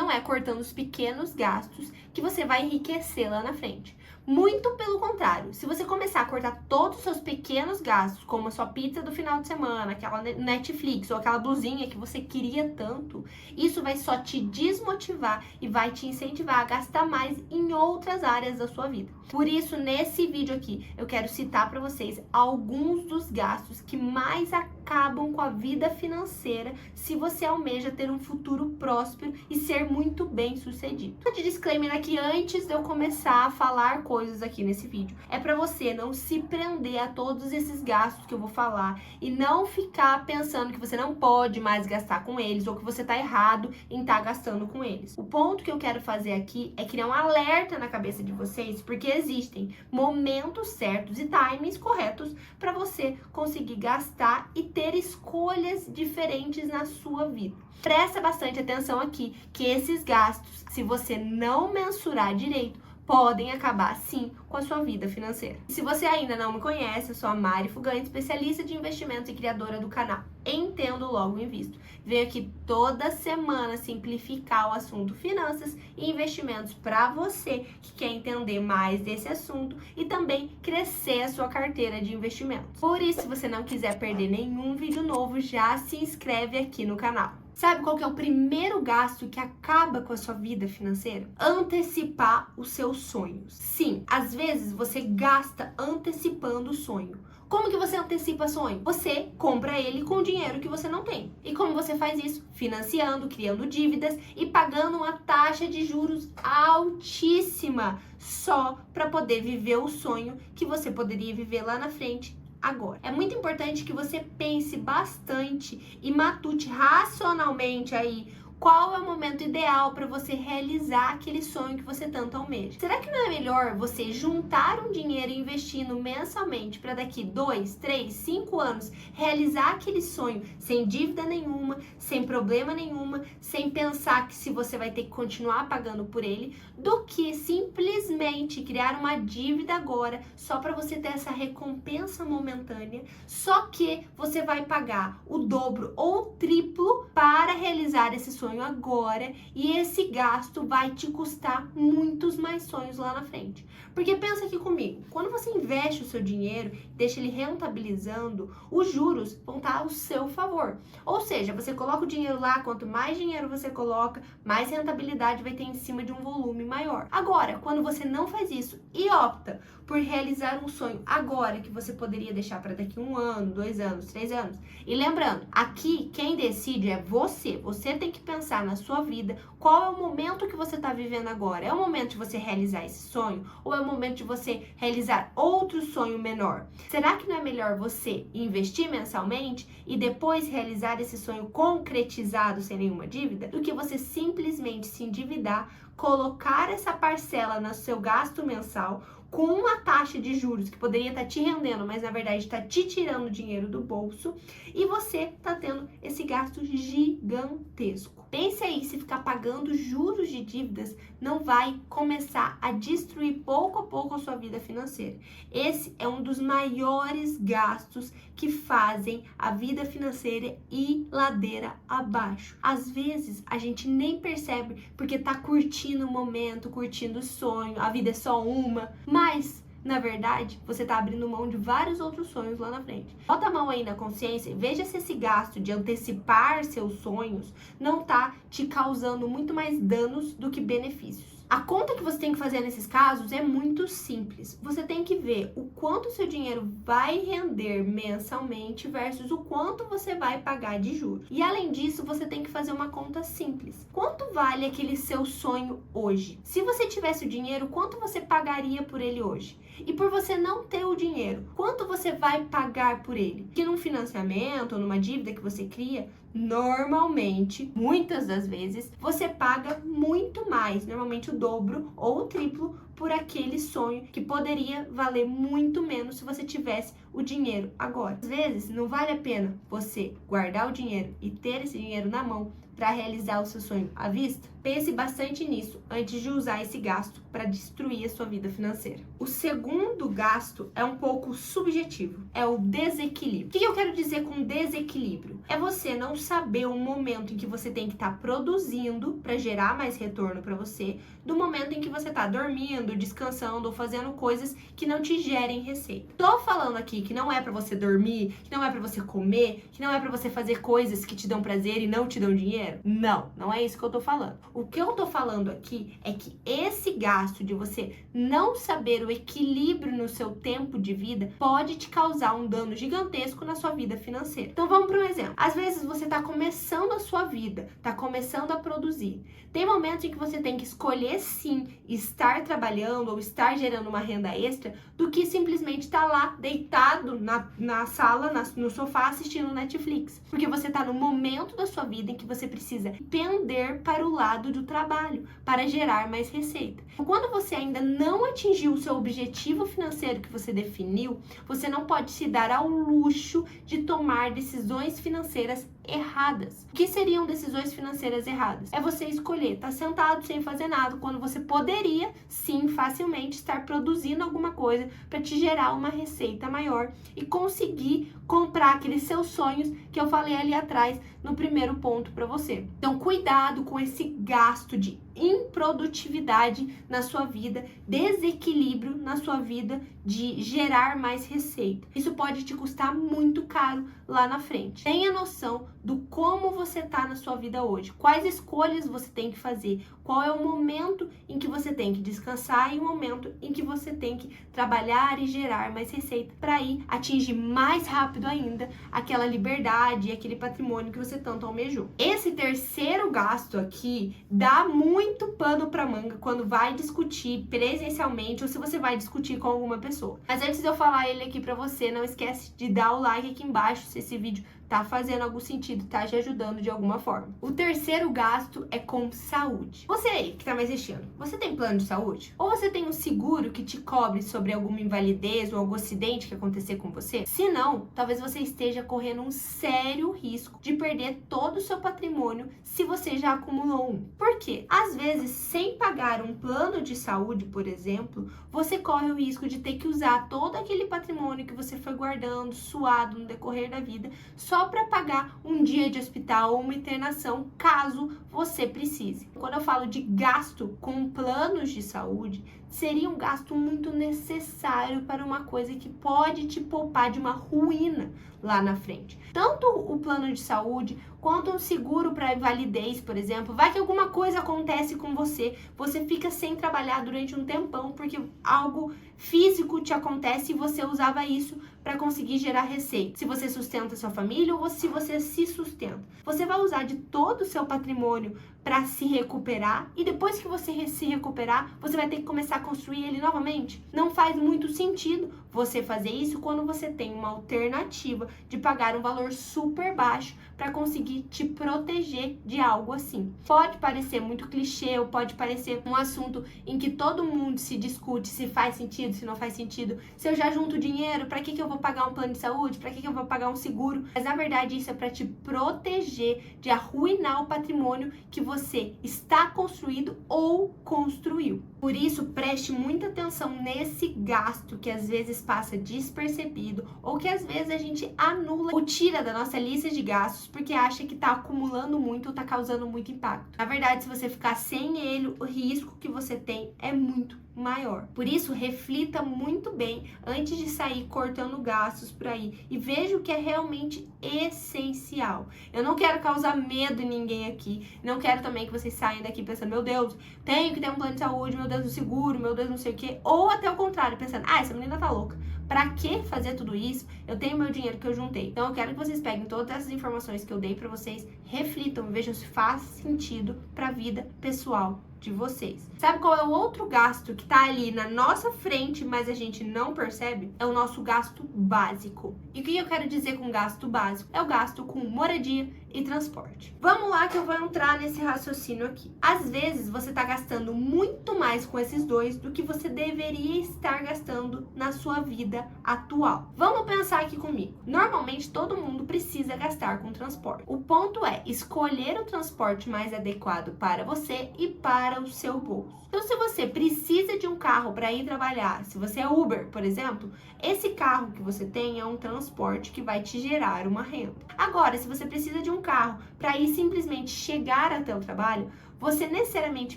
não é cortando os pequenos gastos que você vai enriquecer lá na frente. Muito pelo contrário, se você começar a cortar todos os seus pequenos gastos, como a sua pizza do final de semana, aquela Netflix ou aquela blusinha que você queria tanto, isso vai só te desmotivar e vai te incentivar a gastar mais em outras áreas da sua vida. Por isso, nesse vídeo aqui, eu quero citar para vocês alguns dos gastos que mais acabam com a vida financeira se você almeja ter um futuro próspero e ser muito bem sucedido. De disclaimer aqui antes de eu começar a falar coisas aqui nesse vídeo, é para você não se prender a todos esses gastos que eu vou falar e não ficar pensando que você não pode mais gastar com eles ou que você tá errado em estar gastando com eles. O ponto que eu quero fazer aqui é criar um alerta na cabeça de vocês, porque existem momentos certos e timings corretos para você conseguir gastar e ter escolhas diferentes na sua vida. Presta bastante atenção aqui, que esses gastos, se você não mensurar direito, podem acabar sim com a sua vida financeira. E se você ainda não me conhece, eu sou a Mari Fugante, especialista de investimentos e criadora do canal Entendo Logo Invisto. Venho aqui toda semana simplificar o assunto finanças e investimentos para você que quer entender mais desse assunto e também crescer a sua carteira de investimentos. Por isso, se você não quiser perder nenhum vídeo novo, já se inscreve aqui no canal. Sabe qual que é o primeiro gasto que acaba com a sua vida financeira? Antecipar os seus sonhos. Sim, às vezes você gasta antecipando o sonho. Como que você antecipa sonho? Você compra ele com dinheiro que você não tem. E como você faz isso? Financiando, criando dívidas e pagando uma taxa de juros altíssima só para poder viver o sonho que você poderia viver lá na frente. Agora, é muito importante que você pense bastante e matute racionalmente aí qual é o momento ideal para você realizar aquele sonho que você tanto almeja. Será que não é melhor você juntar um dinheiro e investindo mensalmente para daqui 2, 3, 5 anos realizar aquele sonho sem dívida nenhuma, sem problema nenhuma, sem pensar que se você vai ter que continuar pagando por ele, do que simplesmente criar uma dívida agora só para você ter essa recompensa momentânea, só que você vai pagar o dobro ou o triplo para realizar esse sonho agora e esse gasto vai te custar muitos mais sonhos lá na frente. Porque pensa aqui comigo, quando você investe o seu dinheiro, deixa ele rentabilizando, os juros vão estar ao seu favor. Ou seja, você coloca o dinheiro lá, quanto mais dinheiro você coloca, mais rentabilidade vai ter em cima de um volume maior. Agora, quando você não faz isso e opta por realizar um sonho agora que você poderia deixar para daqui 1 ano, 2 anos, 3 anos. E lembrando, aqui quem decide é você. Você tem que pensar na sua vida qual é o momento que você está vivendo agora. É o momento de você realizar esse sonho ou é o momento de você realizar outro sonho menor? Será que não é melhor você investir mensalmente e depois realizar esse sonho concretizado sem nenhuma dívida do que você simplesmente se endividar, colocar essa parcela no seu gasto mensal com uma taxa de juros que poderia estar te rendendo, mas na verdade está te tirando dinheiro do bolso e você está tendo esse gasto gigantesco. Pense aí, se ficar pagando juros de dívidas, não vai começar a destruir pouco a pouco a sua vida financeira. Esse é um dos maiores gastos que fazem a vida financeira ir ladeira abaixo. Às vezes a gente nem percebe porque tá curtindo o momento, curtindo o sonho, a vida é só uma, mas na verdade, você está abrindo mão de vários outros sonhos lá na frente. Bota a mão aí na consciência e veja se esse gasto de antecipar seus sonhos não está te causando muito mais danos do que benefícios. A conta que você tem que fazer nesses casos é muito simples. Você tem que ver o quanto o seu dinheiro vai render mensalmente versus o quanto você vai pagar de juros. E além disso, você tem que fazer uma conta simples. Quanto vale aquele seu sonho hoje? Se você tivesse o dinheiro, quanto você pagaria por ele hoje? E por você não ter o dinheiro, quanto você vai pagar por ele? Que num financiamento ou numa dívida que você cria, normalmente, muitas das vezes, você paga muito mais, normalmente o dobro ou o triplo por aquele sonho que poderia valer muito menos se você tivesse o dinheiro agora. Às vezes, não vale a pena você guardar o dinheiro e ter esse dinheiro na mão para realizar o seu sonho à vista? Pense bastante nisso antes de usar esse gasto para destruir a sua vida financeira. O segundo gasto é um pouco subjetivo, é o desequilíbrio. O que eu quero dizer com desequilíbrio? É você não saber o momento em que você tem que estar produzindo para gerar mais retorno para você, do momento em que você está dormindo, descansando ou fazendo coisas que não te gerem receita. Tô falando aqui que não é para você dormir, que não é para você comer, que não é para você fazer coisas que te dão prazer e não te dão dinheiro? Não, não é isso que eu tô falando. O que eu tô falando aqui é que esse gasto de você não saber o equilíbrio no seu tempo de vida pode te causar um dano gigantesco na sua vida financeira. Então vamos para um exemplo. Às vezes você tá começando a sua vida, tá começando a produzir. Tem momentos em que você tem que escolher sim estar trabalhando ou estar gerando uma renda extra do que simplesmente estar lá deitado na sala, no sofá assistindo Netflix. Porque você tá no momento da sua vida em que você precisa pender para o lado do trabalho, para gerar mais receita. Quando você ainda não atingiu o seu objetivo financeiro que você definiu, você não pode se dar ao luxo de tomar decisões financeiras erradas. O que seriam decisões financeiras erradas? É você escolher estar sentado sem fazer nada, quando você poderia, sim, facilmente estar produzindo alguma coisa para te gerar uma receita maior e conseguir comprar aqueles seus sonhos que eu falei ali atrás no primeiro ponto para você. Então, cuidado com esse gasto de improdutividade na sua vida, desequilíbrio na sua vida de gerar mais receita. Isso pode te custar muito caro lá na frente. Tenha noção do como você tá na sua vida hoje, quais escolhas você tem que fazer, qual é o momento em que você tem que descansar e o momento em que você tem que trabalhar e gerar mais receita para ir atingir mais rápido ainda aquela liberdade e aquele patrimônio que você tanto almejou. Esse terceiro gasto aqui dá muito pano para manga quando vai discutir presencialmente ou se você vai discutir com alguma pessoa. Mas antes de eu falar ele aqui para você, não esquece de dar o like aqui embaixo se esse vídeo tá fazendo algum sentido, tá te ajudando de alguma forma. O terceiro gasto é com saúde. Você aí que tá me assistindo, você tem plano de saúde? Ou você tem um seguro que te cobre sobre alguma invalidez ou algum acidente que acontecer com você? Se não, talvez você esteja correndo um sério risco de perder todo o seu patrimônio se você já acumulou um. Por quê? Às vezes, sem pagar um plano de saúde, por exemplo, você corre o risco de ter que usar todo aquele patrimônio que você foi guardando, suado no decorrer da vida, só para pagar um dia de hospital ou uma internação, caso você precise. Quando eu falo de gasto com planos de saúde, seria um gasto muito necessário para uma coisa que pode te poupar de uma ruína lá na frente. Tanto o plano de saúde quanto um seguro para invalidez, por exemplo. Vai que alguma coisa acontece com você, você fica sem trabalhar durante um tempão porque algo físico te acontece e você usava isso para conseguir gerar receita. Se você sustenta sua família ou se você se sustenta, você vai usar de todo o seu patrimônio para se recuperar e depois que você se recuperar, você vai ter que começar a construir ele novamente. Não faz muito sentido você fazer isso quando você tem uma alternativa de pagar um valor super baixo para conseguir te proteger de algo assim. Pode parecer muito clichê ou pode parecer um assunto em que todo mundo se discute se faz sentido, se não faz sentido. Se eu já junto dinheiro, para que eu vou pagar um plano de saúde? Para que eu vou pagar um seguro? Mas na verdade isso é para te proteger de arruinar o patrimônio que você está construído ou construiu. Por isso, preste muita atenção nesse gasto que às vezes passa despercebido ou que às vezes a gente anula ou tira da nossa lista de gastos porque acha que está acumulando muito ou está causando muito impacto. Na verdade, se você ficar sem ele, o risco que você tem é muito maior. Por isso, reflita muito bem antes de sair cortando gastos por aí e veja o que é realmente essencial. Eu não quero causar medo em ninguém aqui, não quero também que vocês saiam daqui pensando, meu Deus, tenho que ter um plano de saúde, meu Deus, um seguro, meu Deus, não sei o quê, ou até o contrário, pensando, essa menina tá louca. Pra que fazer tudo isso? Eu tenho meu dinheiro que eu juntei. Então eu quero que vocês peguem todas essas informações que eu dei pra vocês, reflitam, vejam se faz sentido pra vida pessoal de vocês. Sabe qual é o outro gasto que tá ali na nossa frente, mas a gente não percebe? É o nosso gasto básico. E o que eu quero dizer com gasto básico? É o gasto com moradia e transporte. Vamos lá que eu vou entrar nesse raciocínio aqui. Às vezes você tá gastando muito mais com esses dois do que você deveria estar gastando na sua vida atual. Vamos pensar aqui comigo. Normalmente todo mundo precisa gastar com transporte. O ponto é escolher o transporte mais adequado para você e para o seu bolso. Então, se você precisa de um carro para ir trabalhar, se você é Uber, por exemplo, esse carro que você tem é um transporte que vai te gerar uma renda. Agora, se você precisa de um carro para ir simplesmente chegar até o trabalho, você necessariamente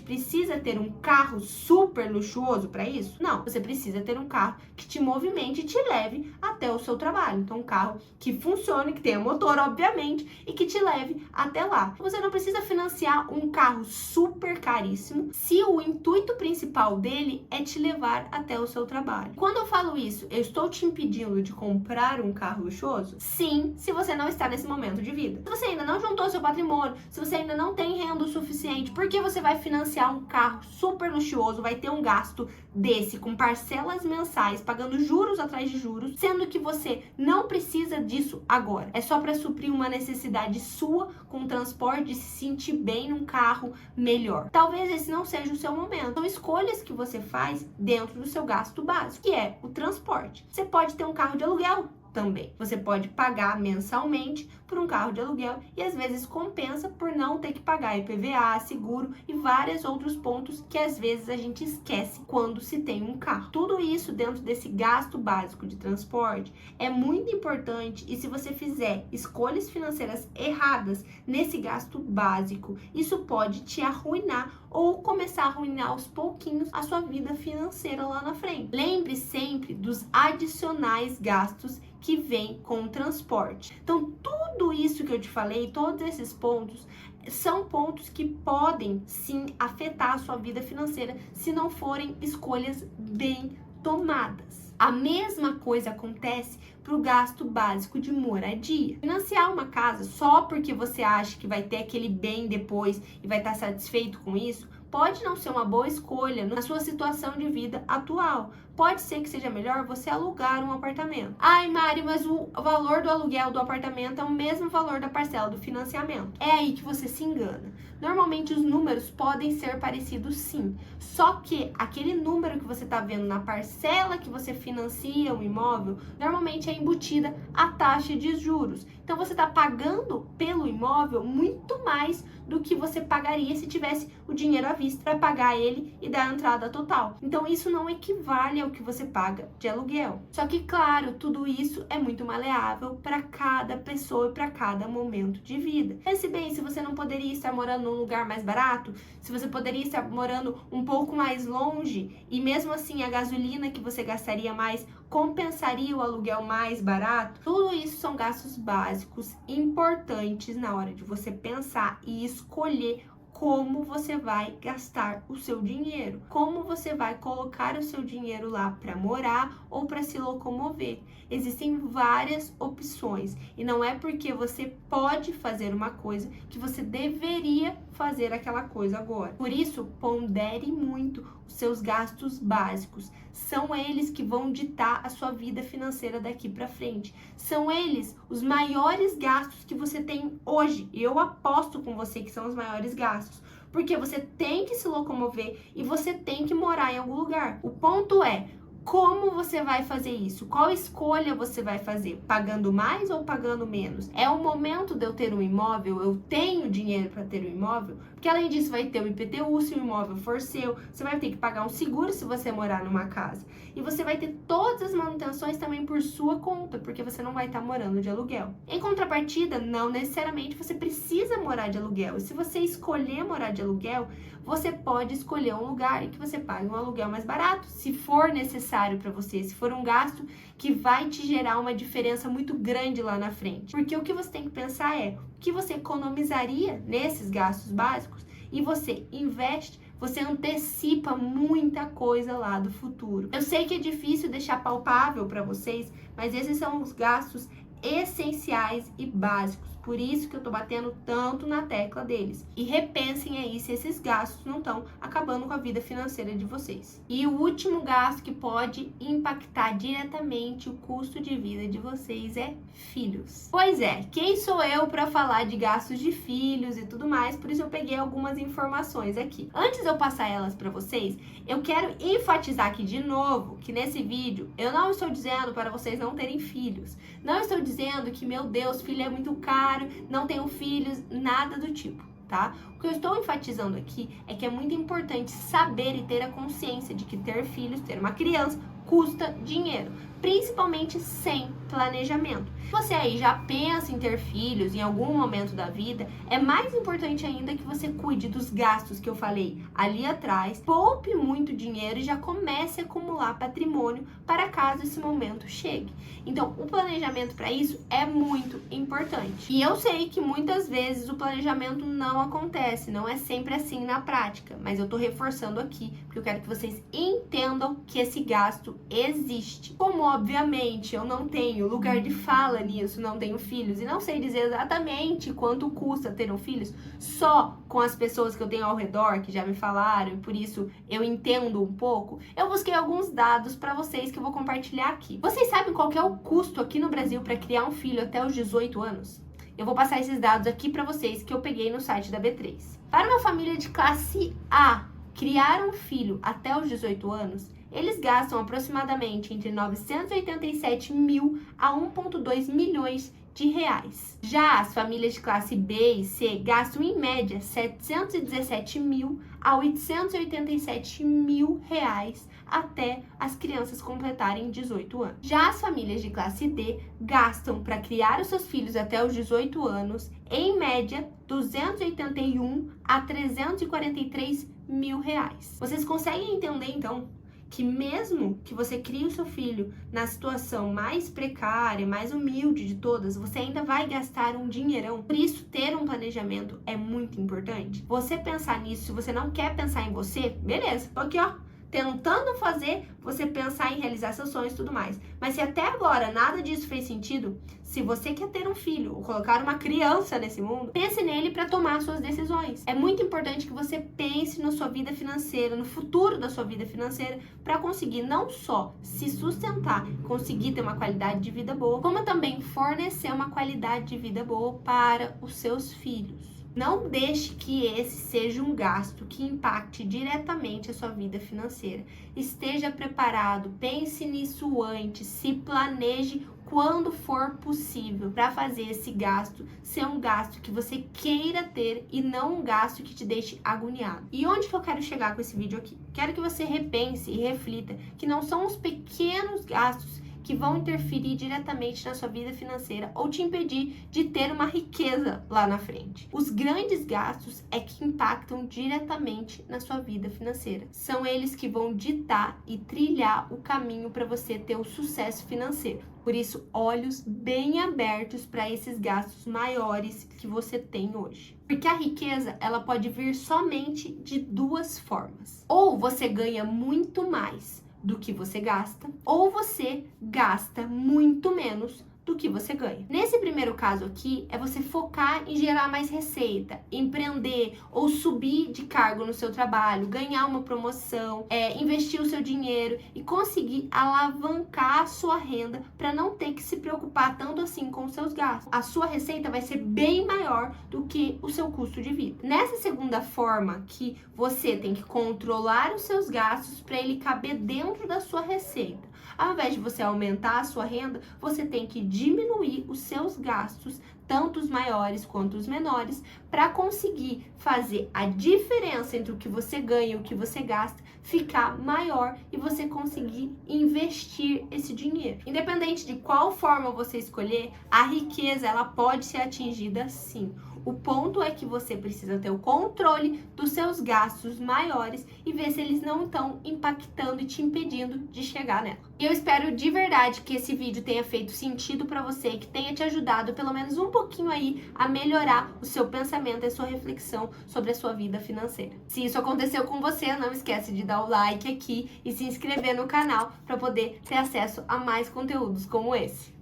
precisa ter um carro super luxuoso para isso? Não, você precisa ter um carro que te movimente e te leve até o seu trabalho. Então, um carro que funcione, que tenha motor, obviamente, e que te leve até lá. Você não precisa financiar um carro super caríssimo se o intuito principal dele é te levar até o seu trabalho. Quando eu falo isso, eu estou te impedindo de comprar um carro luxuoso? Sim, se você não está nesse momento de vida. Se você ainda não juntou seu patrimônio, se você ainda não tem renda o suficiente, porque você vai financiar um carro super luxuoso, vai ter um gasto desse com parcelas mensais, pagando juros atrás de juros, sendo que você não precisa disso agora. É só para suprir uma necessidade sua com transporte, de se sentir bem num carro melhor. Talvez esse não seja o seu momento. São escolhas que você faz dentro do seu gasto básico, que é o transporte. Você pode ter um carro de aluguel também. Você pode pagar mensalmente por um carro de aluguel e às vezes compensa por não ter que pagar IPVA, seguro e vários outros pontos que às vezes a gente esquece quando se tem um carro. Tudo isso dentro desse gasto básico de transporte é muito importante e se você fizer escolhas financeiras erradas nesse gasto básico, isso pode te arruinar ou começar a arruinar aos pouquinhos a sua vida financeira lá na frente. Lembre sempre dos adicionais gastos que vem com o transporte. Então, tudo isso que eu te falei, todos esses pontos, são pontos que podem sim afetar a sua vida financeira se não forem escolhas bem tomadas. A mesma coisa acontece para o gasto básico de moradia. Financiar uma casa só porque você acha que vai ter aquele bem depois e vai estar satisfeito com isso, pode não ser uma boa escolha na sua situação de vida atual. Pode ser que seja melhor você alugar um apartamento. Ai, Mari, mas o valor do aluguel do apartamento é o mesmo valor da parcela do financiamento. É aí que você se engana. Normalmente os números podem ser parecidos sim, só que aquele número que você está vendo na parcela que você financia o imóvel, normalmente é embutida a taxa de juros. Então você está pagando pelo imóvel muito mais do que você pagaria se tivesse o dinheiro à vista para pagar ele e dar a entrada total. Então isso não equivale ao que você paga de aluguel. Só que claro, tudo isso é muito maleável para cada pessoa e para cada momento de vida. Pense bem, se você não poderia estar morando num lugar mais barato, se você poderia estar morando um pouco mais longe e mesmo assim a gasolina que você gastaria mais compensaria o aluguel mais barato, tudo isso são gastos básicos importantes na hora de você pensar e escolher como você vai gastar o seu dinheiro, como você vai colocar o seu dinheiro lá para morar ou para se locomover. Existem várias opções e não é porque você pode fazer uma coisa que você deveria fazer aquela coisa agora. Por isso, pondere muito os seus gastos básicos. São eles que vão ditar a sua vida financeira daqui para frente. São eles os maiores gastos que você tem hoje. E eu aposto com você que são os maiores gastos. Porque você tem que se locomover e você tem que morar em algum lugar. O ponto é, como você vai fazer isso? Qual escolha você vai fazer? Pagando mais ou pagando menos? É o momento de eu ter um imóvel? Eu tenho dinheiro para ter um imóvel? Porque além disso vai ter o IPTU se o imóvel for seu. Você vai ter que pagar um seguro se você morar numa casa. E você vai ter todas as manutenções também por sua conta, porque você não vai estar morando de aluguel. Em contrapartida, não necessariamente você precisa morar de aluguel. E se você escolher morar de aluguel, você pode escolher um lugar em que você pague um aluguel mais barato, se for necessário para você, se for um gasto que vai te gerar uma diferença muito grande lá na frente. Porque o que você tem que pensar é o que você economizaria nesses gastos básicos e você investe, você antecipa muita coisa lá do futuro. Eu sei que é difícil deixar palpável para vocês, mas esses são os gastos essenciais e básicos Por isso que eu tô batendo tanto na tecla deles. E repensem aí se esses gastos não estão acabando com a vida financeira de vocês. E o último gasto que pode impactar diretamente o custo de vida de vocês é filhos. Pois é, quem sou eu para falar de gastos de filhos e tudo mais? Por isso eu peguei algumas informações aqui. Antes de eu passar elas para vocês, eu quero enfatizar aqui de novo que nesse vídeo eu não estou dizendo para vocês não terem filhos. Não estou dizendo que, meu Deus, filho é muito caro, não tenho filhos, nada do tipo, tá? O que eu estou enfatizando aqui é que é muito importante saber e ter a consciência de que ter filhos, ter uma criança, custa dinheiro, principalmente sem planejamento. Se você aí já pensa em ter filhos em algum momento da vida, é mais importante ainda que você cuide dos gastos que eu falei ali atrás, poupe muito dinheiro e já comece a acumular patrimônio para caso esse momento chegue. Então, o planejamento para isso é muito importante. E eu sei que muitas vezes o planejamento não acontece, não é sempre assim na prática, mas eu tô reforçando aqui, porque eu quero que vocês entendam que esse gasto existe. Como, obviamente, eu não tenho lugar de fala nisso, não tenho filhos e não sei dizer exatamente quanto custa ter um filho, só com as pessoas que eu tenho ao redor que já me falaram e por isso eu entendo um pouco, eu busquei alguns dados para vocês que eu vou compartilhar aqui. Vocês sabem qual que é o custo aqui no Brasil para criar um filho até os 18 anos? Eu vou passar esses dados aqui para vocês que eu peguei no site da B3. Para uma família de classe A criar um filho até os 18 anos, eles gastam aproximadamente entre 987 mil a 1,2 milhões de reais. Já as famílias de classe B e C gastam em média 717 mil a 887 mil reais até as crianças completarem 18 anos. Já as famílias de classe D gastam para criar os seus filhos até os 18 anos, em média, 281 a 343 mil reais. Vocês conseguem entender, então, que mesmo que você crie o seu filho na situação mais precária, mais humilde de todas, você ainda vai gastar um dinheirão. Por isso, ter um planejamento é muito importante. Você pensar nisso, se você não quer pensar em você, beleza, tô aqui, ó, tentando fazer você pensar em realizar seus sonhos e tudo mais. Mas se até agora nada disso fez sentido, se você quer ter um filho ou colocar uma criança nesse mundo, pense nele para tomar suas decisões. É muito importante que você pense na sua vida financeira, no futuro da sua vida financeira, para conseguir não só se sustentar, conseguir ter uma qualidade de vida boa, como também fornecer uma qualidade de vida boa para os seus filhos. Não deixe que esse seja um gasto que impacte diretamente a sua vida financeira. Esteja preparado, pense nisso antes, se planeje quando for possível para fazer esse gasto ser um gasto que você queira ter e não um gasto que te deixe agoniado. E onde que eu quero chegar com esse vídeo aqui? Quero que você repense e reflita que não são os pequenos gastos que vão interferir diretamente na sua vida financeira ou te impedir de ter uma riqueza lá na frente. Os grandes gastos é que impactam diretamente na sua vida financeira. São eles que vão ditar e trilhar o caminho para você ter o sucesso financeiro. Por isso, olhos bem abertos para esses gastos maiores que você tem hoje. Porque a riqueza, ela pode vir somente de duas formas. Ou você ganha muito mais do que você gasta, ou você gasta muito menos do que você ganha. Nesse primeiro caso aqui, é você focar em gerar mais receita, empreender ou subir de cargo no seu trabalho, ganhar uma promoção, investir o seu dinheiro e conseguir alavancar a sua renda para não ter que se preocupar tanto assim com os seus gastos. A sua receita vai ser bem maior do que o seu custo de vida. Nessa segunda forma, que você tem que controlar os seus gastos para ele caber dentro da sua receita. Ao invés de você aumentar a sua renda, você tem que diminuir os seus gastos, tanto os maiores quanto os menores, para conseguir fazer a diferença entre o que você ganha e o que você gasta ficar maior e você conseguir investir esse dinheiro. Independente de qual forma você escolher, a riqueza ela pode ser atingida sim. O ponto é que você precisa ter o controle dos seus gastos maiores e ver se eles não estão impactando e te impedindo de chegar nela. E eu espero de verdade que esse vídeo tenha feito sentido para você, que tenha te ajudado pelo menos um pouquinho aí a melhorar o seu pensamento e a sua reflexão sobre a sua vida financeira. Se isso aconteceu com você, não esquece de dar o like aqui e se inscrever no canal para poder ter acesso a mais conteúdos como esse.